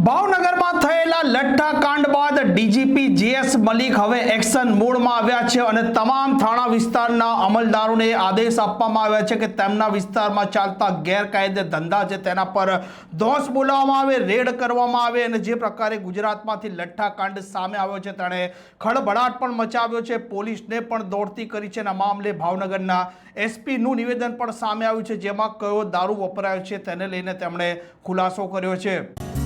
ભાવનગરમાં થયેલા લઠ્ઠાકાંડ બાદ ડીજીપી જીએસ મલિક હવે એક્શન મોડમાં આવ્યા છે અને તમામ થાણા વિસ્તારના અમલદારોને આદેશ આપવામાં આવ્યા છે કે તેમના વિસ્તારમાં ચાલતા ગેરકાયદે ધંધા છે તેના પર ધોંસ બોલાવવામાં આવે, રેડ કરવામાં આવે અને જે પ્રકારે ગુજરાતમાંથી લઠ્ઠાકાંડ સામે આવ્યો છે તેણે ખળભળાટ પણ મચાવ્યો છે, પોલીસને પણ દોડતી કરી છે અને આ મામલે ભાવનગરના એસપીનું નિવેદન પણ સામે આવ્યું છે, જેમાં કયો દારૂ વપરાયો છે તેને લઈને તેમણે ખુલાસો કર્યો છે।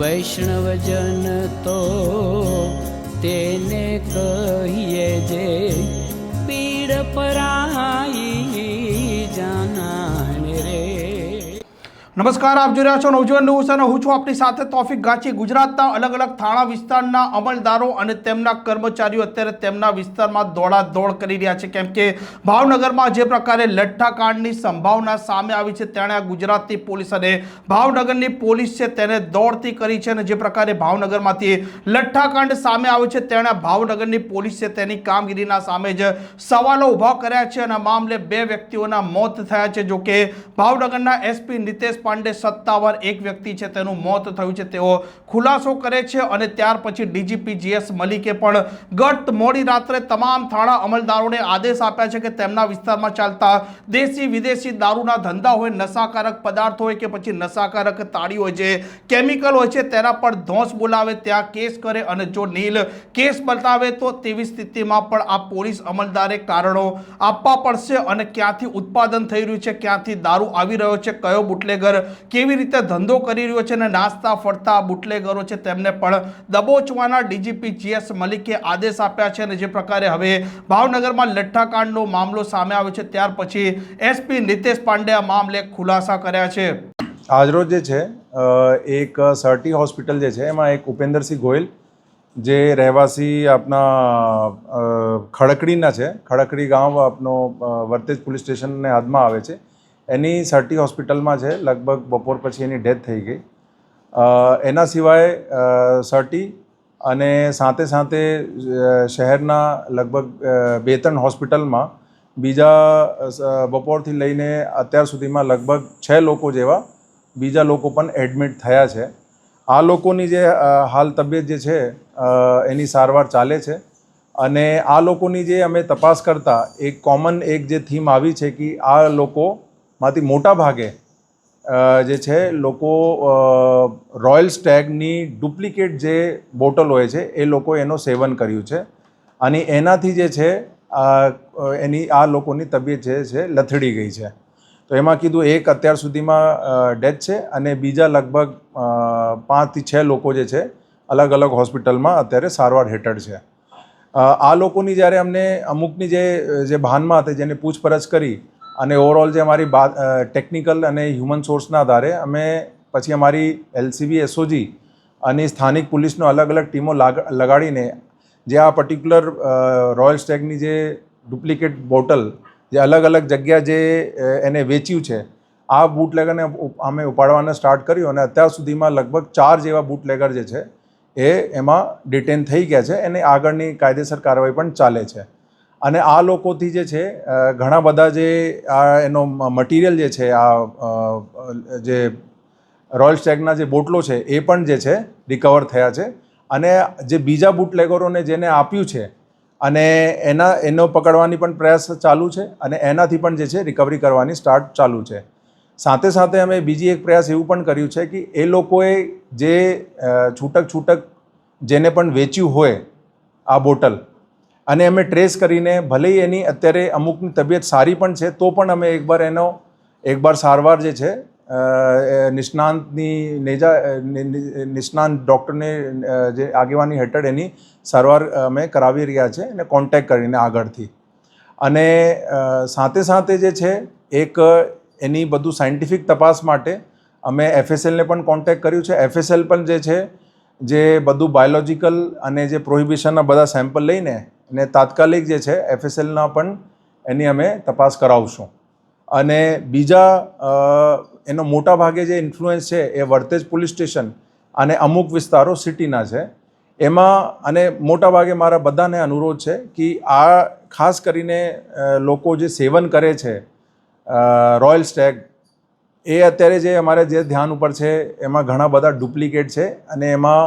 વૈષ્ણવજન તો તેને કહીએ જે પીડ પરાઈ જાનાને રે। નમસ્કાર, આપ જોઈ રહ્યા છો નવજીવન ન્યૂઝ અને હું છું આપની સાથે તોફિક ગાચી। ગુજરાતના અલગ અલગ થાણા વિસ્તારના અમલદારો અને તેમના કર્મચારીઓ અત્યારે તેમના વિસ્તારમાં દોડાદોડ કરી રહ્યા છે, કેમ કે ભાવનગરમાં જે પ્રકારે લઠ્ઠાકાંડની સંભાવના સામે આવી છે તેણે ગુજરાતની પોલીસ અને ભાવનગરની પોલીસ છે તેને દોડતી કરી છે અને જે પ્રકારે ભાવનગરમાંથી લઠ્ઠાકાંડ સામે આવ્યો છે તેણે ભાવનગરની પોલીસ છે તેની કામગીરીના સામે જ સવાલો ઊભા કર્યા છે અને આ મામલે 2 વ્યક્તિઓના મોત થયા છે। જો કે ભાવનગરના એસપી નિતેશ પાંડે સત્તાવાર એક વ્યક્તિ છે તેનું મોત થયું છે તેઓ ખુલાસો કરે છે અને ત્યાર પછી ડીજીપી જીએસ મલિકે પણ ગત મોડી રાત્રે તમામ થાણા અમલદારોને આદેશ આપ્યા છે કે તેમના વિસ્તારમાં ચાલતા દેશી વિદેશી દારૂના ધંધા હોય, નશાકારક પદાર્થ હોય કે પછી નશાકારક તાળી હોય, જે કેમિકલ હોય છે તેના પર ધોંસ બોલાવે, ત્યાં કેસ કરે અને જો નીલ કેસ બતાવે તો તેવી સ્થિતિમાં પણ આ પોલીસ અમલદારે કારણો આપવા પડશે અને ક્યાંથી ઉત્પાદન થઈ રહ્યું છે, ક્યાંથી દારૂ આવી રહ્યો છે, કયો બુટલેગર કેવી રીતે ધંધો કરી રહ્યો છે અને નાસ્તા ફરતા બુટલેગરો છે તેમને પણ દબોચવાના ડીજીપી જીએસ મલિકે આદેશ આપ્યા છે અને જે પ્રકારે હવે ભાવનગરમાં લઠ્ઠાકાંડનો મામલો સામે આવ્યો છે ત્યાર પછી એસપી નિતેશ પાંડે આ મામલે ખુલાસા કર્યા છે। આજરોજ જે છે એક સર્ટી હોસ્પિટલ જે છે એમાં એક ઉપેન્દ્રસિંહ ગોયલ જે રહેવાસી આપના ખડકડીના છે, ખડકડી ગામ આપનો વર્તેજ પોલીસ સ્ટેશનને હાથમાં આવે છે, એની સર્ટી હોસ્પિટલમાં છે, લગભગ બપોર પછી એની ડેથ થઈ ગઈ। એના સિવાય સર્ટી અને સાથે સાથે શહેરના લગભગ 2-3 હોસ્પિટલમાં બીજા બપોરથી લઈને અત્યાર સુધીમાં લગભગ 6 લોકો જેવા બીજા લોકો પણ એડમિટ થયા છે। આ લોકોની જે હાલ તબિયત જે છે એની સારવાર ચાલે છે અને આ લોકોની જે અમે તપાસ કરતા એક કોમન એક જે થીમ આવી છે કે આ લોકોમાંથી મોટા ભાગે જે છે લોકો રોયલ સ્ટેગની ડુપ્લિકેટ જે બોટલ હોય છે એ લોકો એનો સેવન કર્યું છે અને એનાથી જે છે એની આ લોકોની તબિયત જે છે લથડી ગઈ છે। તો એમાં કીધું એક અત્યાર સુધીમાં ડેથ છે અને બીજા લગભગ 5 થી 6 લોકો જે છે અલગ અલગ હોસ્પિટલમાં અત્યારે સારવાર હેઠળ છે। આ લોકોની જ્યારે અમને અમુકની જે ભાનમાં હતી જેને પૂછપરછ કરી અને ઓવરઓલ જે અમારી ટેકનિકલ અને હ્યુમન સોર્સના આધારે અમે પછી અમારી એલસીબી એસઓજી અને સ્થાનિક પોલીસનો અલગ અલગ ટીમો લગાડીને જે આ પર્ટિક્યુલર રોયલ સ્ટેગની જે ડુપ્લિકેટ બોટલ જે અલગ અલગ જગ્યા જે એને વેચ્યું છે આ બૂટલેગરને અમે ઉપાડવાને સ્ટાર્ટ કર્યું અને અત્યાર સુધીમાં લગભગ 4 જેવા બૂટલેગર જે છે એ એમાં ડિટેન થઈ ગયા છે, એને આગળની કાયદેસર કાર્યવાહી પણ ચાલે છે અને આ લોકોથી જે છે ઘણા બધા જે આ એનો મટીરિયલ જે છે આ જે રોયલ સ્ટેગના જે બોટલો છે એ પણ જે છે રિકવર થયા છે અને જે બીજા બૂટલેગરોને જેને આપ્યું છે અને એનો પકડવાની પણ પ્રયાસ ચાલુ છે અને એનાથી પણ જે છે રિકવરી કરવાની સ્ટાર્ટ ચાલુ છે। સાથે સાથે અમે બીજી એક પ્રયાસ એવું પણ કર્યું છે કે એ લોકોએ જે છૂટક જેને પણ વેચ્યું હોય આ બોટલ અને અમે ટ્રેસ કરીને ભલે એની અત્યારે અમુકની તબિયત સારી પણ છે તો પણ અમે એકવાર સારવાર જે છે નિષ્ણાંત ડૉક્ટરને જે આગેવાની હેઠળ એની સારવાર અમે કરાવી રહ્યા છે અને કોન્ટેક્ટ કરીને આગળથી અને સાથે સાથે જે છે એક એની બધું સાયન્ટિફિક તપાસ માટે અમે એફએસએલને પણ કોન્ટેક્ટ કર્યું છે। એફએસએલ પણ જે છે જે બધું બાયોલોજિકલ અને જે પ્રોહિબિશનના બધા સેમ્પલ લઈને અને તાત્કાલિક જે છે એફએસએલના પણ એની અમે તપાસ કરાવશું અને બીજા એનો મોટા ભાગે જે ઇન્ફ્લુઅન્સ છે એ વર્તેજ પોલીસ સ્ટેશન અને અમુક વિસ્તારો સિટીના છે એમાં અને મોટા ભાગે મારા બધાને અનુરોધ છે કે આ ખાસ કરીને લોકો જે સેવન કરે છે રોયલ સ્ટેગ એ અત્યારે જે અમારે જે ધ્યાન ઉપર છે એમાં ઘણા બધા ડુપ્લિકેટ છે અને એમાં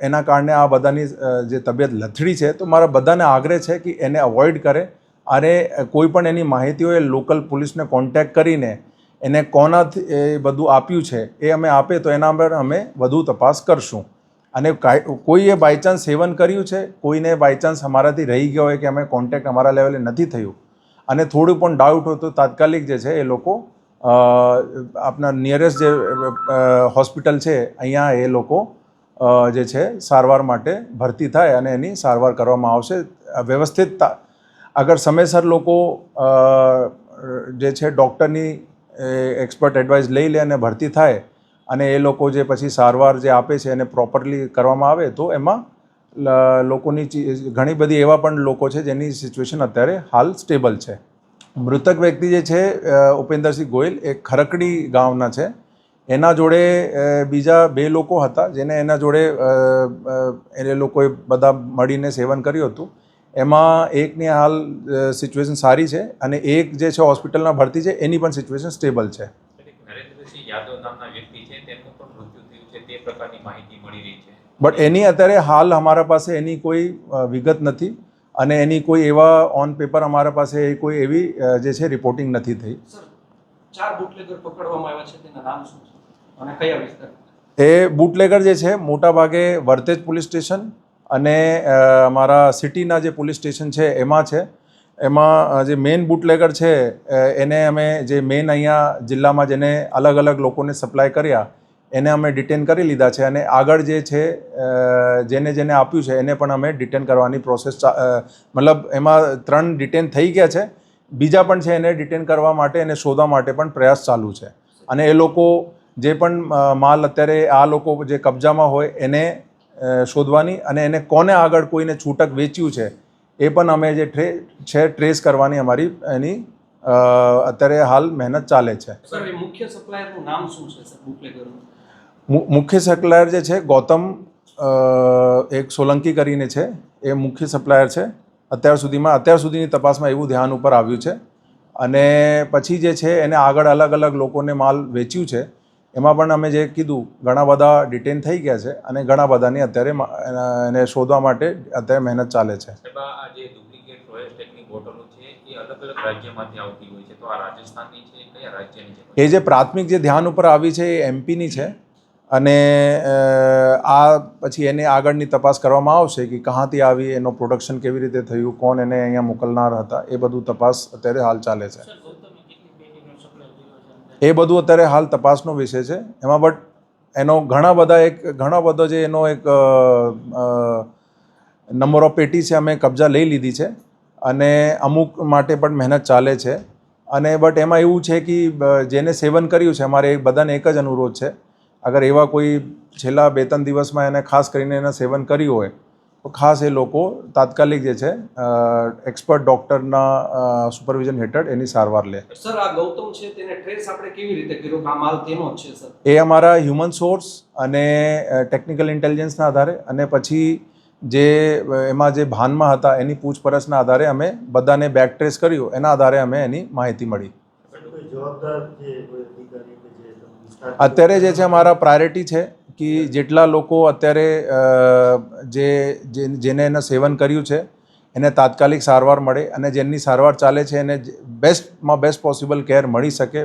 એના કારણે આ બધાની જે તબિયત લથડી છે. તો મારા બધાને આગ્રહ છે કે એને અવોઇડ કરે અને કોઈ પણ એની માહિતી હોય લોકલ પોલીસને કોન્ટેક્ટ કરીને એને કોનાથી એ બધું આપ્યું છે એ અમે આપે તો એના પર અમે વધુ તપાસ કરશું. અને કોઈએ બાયચાન્સ સેવન કર્યું છે, કોઈને બાયચાન્સ અમારાથી રહી ગયો હોય કે અમે કોન્ટેક્ટ અમારા લેવલે નથી થયું અને થોડું પણ ડાઉટ હોય તો તાત્કાલિક જે છે એ લોકો આપણા નિયરેસ્ટ જે હોસ્પિટલ છે અહીંયા એ લોકો જે છે સારવાર માટે ભરતી થાય અને એની સારવાર કરવામાં આવશે વ્યવસ્થિત. અગર સમયસર લોકો જે છે ડૉક્ટરની એક્સપર્ટ એડવાઇસ લઈ લે અને ભરતી થાય અને એ લોકો જે પછી સારવાર જે આપે છે એને પ્રોપરલી કરવામાં આવે તો એમાં લોકોની ઘણી બધી એવા પણ લોકો છે જેની સિચ્યુએશન અત્યારે હાલ સ્ટેબલ છે. મૃતક વ્યક્તિ જે છે ઉપેન્દ્રસિંહ ગોયલ એ ખરકડી ગામના છે. એના જોડે બીજા 2 લોકો હતા જેને એના જોડે એ લોકોએ બધા મળીને સેવન કર્યું હતું. એમાં એકની હાલ સિચ્યુએશન સારી છે અને એક જે છે હોસ્પિટલમાં ભરતી છે એની પણ સિચ્યુએશન સ્ટેબલ છે. નરેન્દ્રસિંહ યાદવ નામના વ્યક્તિ છે તેમનું પણ મૃત્યુ થયું છે તે પ્રકારની માહિતી મળી રહી છે. બટ એની અત્યારે હાલ અમારા પાસે એની કોઈ વિગત નથી અને એની કોઈ એવા ઓન પેપર અમારા પાસે કોઈ એવી જે છે રિપોર્ટિંગ નથી થઈ. સર 4 બુટલેગર પકડવામાં આવ્યા છે, તેના નામ શું છે અને કયા વિસ્તાર? એ બુટલેગર જે છે મોટા ભાગે વર્તેજ પોલીસ સ્ટેશન અને અમારા સિટીના જે પોલીસ સ્ટેશન છે એમાં છે. એમાં જે મેઇન બુટલેગર છે એને અમે જે મેઇન અહીંયા જિલ્લામાં જેને અલગ અલગ લોકોને સપ્લાય કર્યા એને અમે ડિટેન કરી લીધા છે અને આગળ જે છે જેને આપ્યું છે એને પણ અમે ડિટેન કરવાની પ્રોસેસ મતલબ એમાં 3 ડિટેન થઈ ગયા છે. બીજા પણ છે એને ડિટેન કરવા માટે એને શોધવા માટે પણ પ્રયાસ ચાલુ છે. અને એ લોકો જે પણ માલ અત્યારે આ લોકો જે કબજામાં હોય એને શોધવાની અને એને કોને આગળ કોઈને છૂટક વેચ્યું છે એ પણ અમે જે છે ટ્રેસ કરવાની અમારી એની અત્યારે હાલ મહેનત ચાલે છે. સર એ મુખ્ય સપ્લાયરનું નામ શું છે સર બુટલેગરનું? મુખ્ય સપ્લાયર જે છે ગૌતમ એક સોલંકી કરીને છે એ મુખ્ય સપ્લાયર છે. અત્યાર સુધીની તપાસમાં એવું ધ્યાન ઉપર આવ્યું છે અને પછી જે છે એને આગળ અલગ અલગ લોકોને માલ વેચ્યું છે. એમાં પણ અમે જે કીધું ઘણા બધા ડિટેન થઈ ગયા છે અને ઘણા બધાની અત્યારે એને શોધવા માટે અત્યારે મહેનત ચાલે છે. આ જે ડુપ્લિકેટ રોયલ સ્ટેકની બોટલો છે એ અલગ અલગ રાજ્યમાંથી આવતી હોય છે, તો આ રાજસ્થાનની છે કયા રાજ્યની છે? એ જે પ્રાથમિક જે ધ્યાન ઉપર આવી છે એ એમપીની છે અને આ પછી એને આગળની તપાસ કરવામાં આવશે કે કહાંથી આવી, એનો પ્રોડક્શન કેવી રીતે થયું, કોણ એને અહીંયા મોકલનાર હતા, એ બધું તપાસ અત્યારે હાલ ચાલે છે. એ બધું અત્યારે હાલ તપાસનો વિષય છે એમાં. બટ એનો ઘણો બધો જે એનો એક નંબર ઓફ પેટી છે અમે કબજા લઈ લીધી છે અને અમુક માટે પણ મહેનત ચાલે છે. અને બટ એમાં એવું છે કે જેને સેવન કર્યું છે અમારે બધાને એક જ અનુરોધ છે, અગર એવા કોઈ છેલ્લા 2-3 દિવસમાં એને ખાસ કરીને એને સેવન કર્યું હોય તો ખાસ એ લોકો તાત્કાલિક જે છે એક્સપર્ટ ડૉક્ટરના સુપરવિઝન હેઠળ એની સારવાર લે. સર આ ગૌતમ છે તેને ટ્રેસ આપણે કેવી રીતે કર્યો કે આ માલ તેનો જ છે સર? એ અમારા હ્યુમન સોર્સ અને ટેકનિકલ ઇન્ટેલિજન્સના આધારે અને પછી જે એમાં જે ભાનમાં હતા એની પૂછપરછના આધારે અમે બધાને બેક ટ્રેસ કર્યું. એના આધારે અમે એની માહિતી મળી. અત્યારે જે છે અમારા પ્રાયોરિટી છે કે જેટલા લોકો અત્યારે જેને એને સેવન કર્યું છે એને તાત્કાલિક સારવાર મળે અને જેની સારવાર ચાલે છે એને બેસ્ટમાં બેસ્ટ પોસિબલ કેર મળી શકે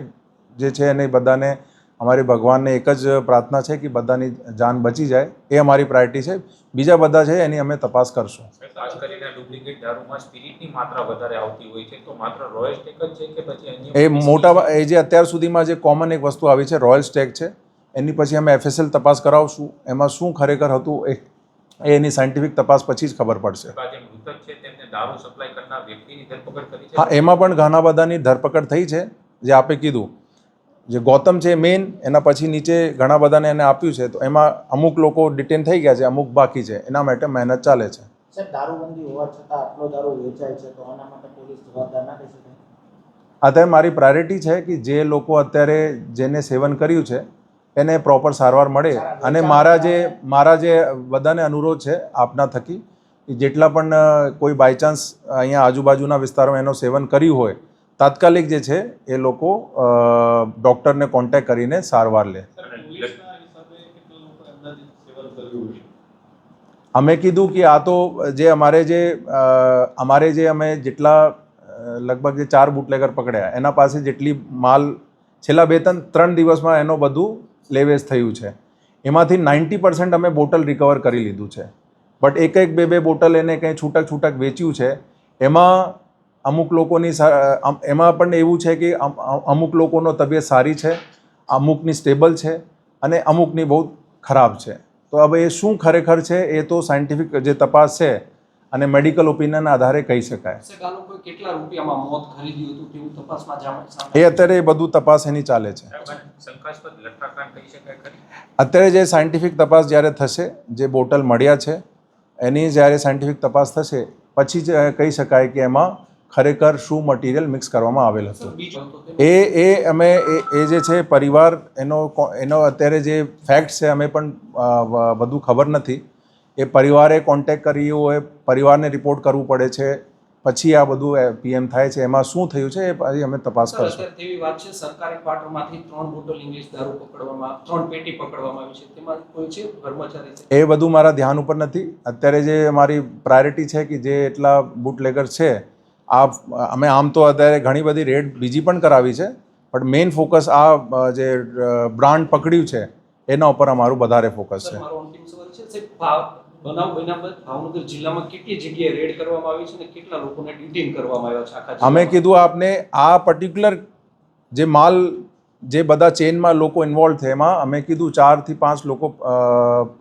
જે છે. એને બધાને અમારી ભગવાનને એક જ પ્રાર્થના છે કે બધાની જાન બચી જાય, એ અમારી પ્રાયોરિટી છે. બીજા બધા છે એની અમે તપાસ કરશું. ખાસ કરીને ડુપ્લિકેટ દારૂમાં સ્પિરિટની માત્રા વધારે આવતી હોય છે, તો માત્ર રોયલ સ્ટેક જ છે કે પછી અન્ય? એ જે અત્યાર સુધીમાં જે કોમન એક વસ્તુ આવી છે રોયલ સ્ટેક છે. એની પછી અમે FSL તપાસ કરાવશું. એમાં શું ખરેખર હતું એ એની સાયન્ટિફિક તપાસ પછી જ ખબર પડશે. જે મૃતક છે તેમને દારૂ સપ્લાય કરનાર વ્યક્તિની ધરપકડ કરી છે? હા, એમાં પણ ઘણા બધાની ધરપકડ થઈ છે. જે આપે કીધું જે ગૌતમ છે મેઇન, એના પછી નીચે ઘણા બધાને એને આપ્યું છે. તો એમાં અમુક લોકો ડિટેન થઈ ગયા છે, અમુક બાકી છે. એના માટે મહેનત ચાલે છે. સર દારૂબંધી હોવા છતાં આટલો દારૂ વેચાય છે તો આના માટે પોલીસ જવાબદાર ના થઈ શકે? અત્યારે મારી પ્રાયોરિટી છે કે જે લોકો અત્યારે જેને સેવન કર્યું છે એને પ્રોપર સારવાર મળે. અને મારા જે બધાને અનુરોધ છે આપના થકી જેટલા પણ કોઈ બાયચાન્સ અહીંયા આજુબાજુના વિસ્તારોમાં એનો સેવન કર્યું હોય તાત્કાલિક જે છે એ લોકો ડૉક્ટરને કોન્ટેક્ટ કરીને સારવાર લે. અમે કીધું કે આ તો જે અમારે જે અમે જેટલા લગભગ જે 4 બુટલેગર પકડ્યા એના પાસે જેટલી માલ છેલ્લા 2-3 દિવસમાં એનો બધું લેવેચ થયું છે, એમાંથી 90% અમે બોટલ રિકવર કરી લીધું છે. બટ એક 2 બોટલ એને કંઈ છૂટક વેચ્યું છે. એમાં અમુક લોકોની એમાં પણ એવું છે કે અમુક લોકોનો તબિયત સારી છે, અમુકની સ્ટેબલ છે અને અમુકની બહુ ખરાબ છે. તો હવે એ શું ખરેખર છે એ તો સાયન્ટિફિક જે તપાસ છે અને મેડિકલ ઓપિનિયનના આધારે કહી શકાય. સાહેબ, આ લોકોએ કેટલા રૂપિયામાં મોત ખરીદ્યું હતું તેવું તપાસમાં સામે એ અત્યારે એ બધું તપાસ એની ચાલે છે. શંકાસ્પદ લઠ્ઠાકાંડ કહી શકાય ખરી? અત્યારે જે સાયન્ટિફિક તપાસ જ્યારે થશે, જે બોટલ મળ્યા છે એની જ્યારે સાયન્ટિફિક તપાસ થશે પછી જ કહી શકાય કે એમાં ખરેખર શું મટીરિયલ મિક્સ કરવામાં આવેલ હતું. અમે જે છે પરિવાર એનો અત્યારે જે ફેક્ટ છે અમે પણ બધું ખબર નથી. એ પરિવારે કોન્ટેક્ટ કર્યું હોય, પરિવારને રિપોર્ટ કરવું પડે છે, પછી આ બધું પીએમ થાય છે. એમાં શું થયું છે એ પછી અમે તપાસ કરશું. તેવી વાત છે સરકારી ક્વાર્ટરમાંથી 3 બોટલ ઇંગ્લિશ દારૂ પકડવામાં, 3 પેટી પકડવામાં આવી છે. તેમાં કોઈ છે કર્મચારી છે? એ બધું મારા ધ્યાન ઉપર નથી. અત્યારે જે અમારી પ્રાયોરિટી છે કે જે એટલા બુટલેગર છે અમે આમ તો અત્યારે ઘણી બધી રેડ બીજી પણ કરાવી છે, પણ મેઇન ફોકસ આ જે બ્રાન્ડ પકડ્યું છે એના ઉપર અમારું વધારે ફોકસ છે. મારો અંતિમ સવાલ છે સાહેબ, બનાવ બન્યા બાદ ભાવનગર જિલ્લામાં કેટલી જગ્યાએ રેડ કરવામાં આવી છે અને કેટલા લોકોને ડિટેન કરવામાં આવ્યા છે આખા જિલ્લામાં? અમે કીધું આપને આ પર્ટિક્યુલર જે માલ જે બધા ચેઇનમાં લોકો ઇન્વોલ્વ છે એમાં અમે કીધું 4 થી 5 લોકો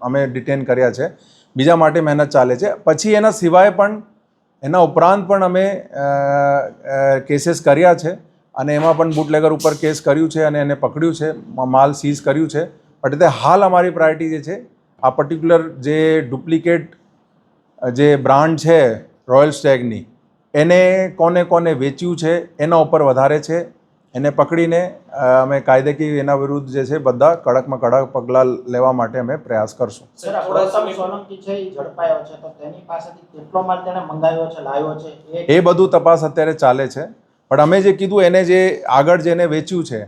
અમે ડિટેન કર્યા છે. બીજા માટે મહેનત ચાલે છે. પછી એના સિવાય પણ એના ઉપરાંત પણ અમે કેસીસ કર્યા છે અને એમાં પણ બુટલેગર ઉપર કેસ કર્યું છે અને એને પકડ્યું છે, માલ સીઝ કર્યું છે. પણ તે હાલ અમારી પ્રાયોરિટી જે છે આ પર્ટિક્યુલર જે ડુપ્લિકેટ જે બ્રાન્ડ છે રોયલ સ્ટેગની એને કોને વેચ્યું છે એના ઉપર વધારે છે. એને પકડીને અમે કાયદેકીય એના વિરુદ્ધ જે છે બધા કડકમાં કડક પગલાં લેવા માટે અમે પ્રયાસ કરશું. સર, આ ગૌતમ સોલંકી છે એ ઝડપાયો છે, તો તેની પાસેથી કેટલો માલ તેને મંગાવ્યો છે, લાવ્યો છે એ બધું તપાસ અત્યારે ચાલે છે. પણ અમે જે કીધું એને જે આગળ જેને વેચ્યું છે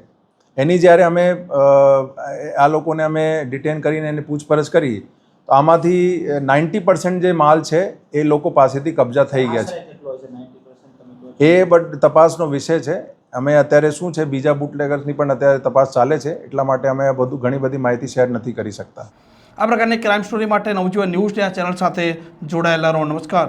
એની જ્યારે અમે આ લોકોને અમે ડિટેન કરીને એની પૂછપરછ કરી તો આમાંથી 90% જે માલ છે એ લોકો પાસેથી કબજા થઈ ગયા છે. કેટલો છે 90%? એ તપાસનો વિષય છે. અમે અત્યારે શું છે બીજા બુટલેગર્સની પણ અત્યારે તપાસ ચાલે છે, એટલા માટે અમે ઘણી બધી માહિતી શેર નથી કરી શકતા. આ પ્રકારની ક્રાઇમ સ્ટોરી માટે નવજીવન ન્યૂઝ ચેનલ સાથે જોડાયેલા રહો. નમસ્કાર.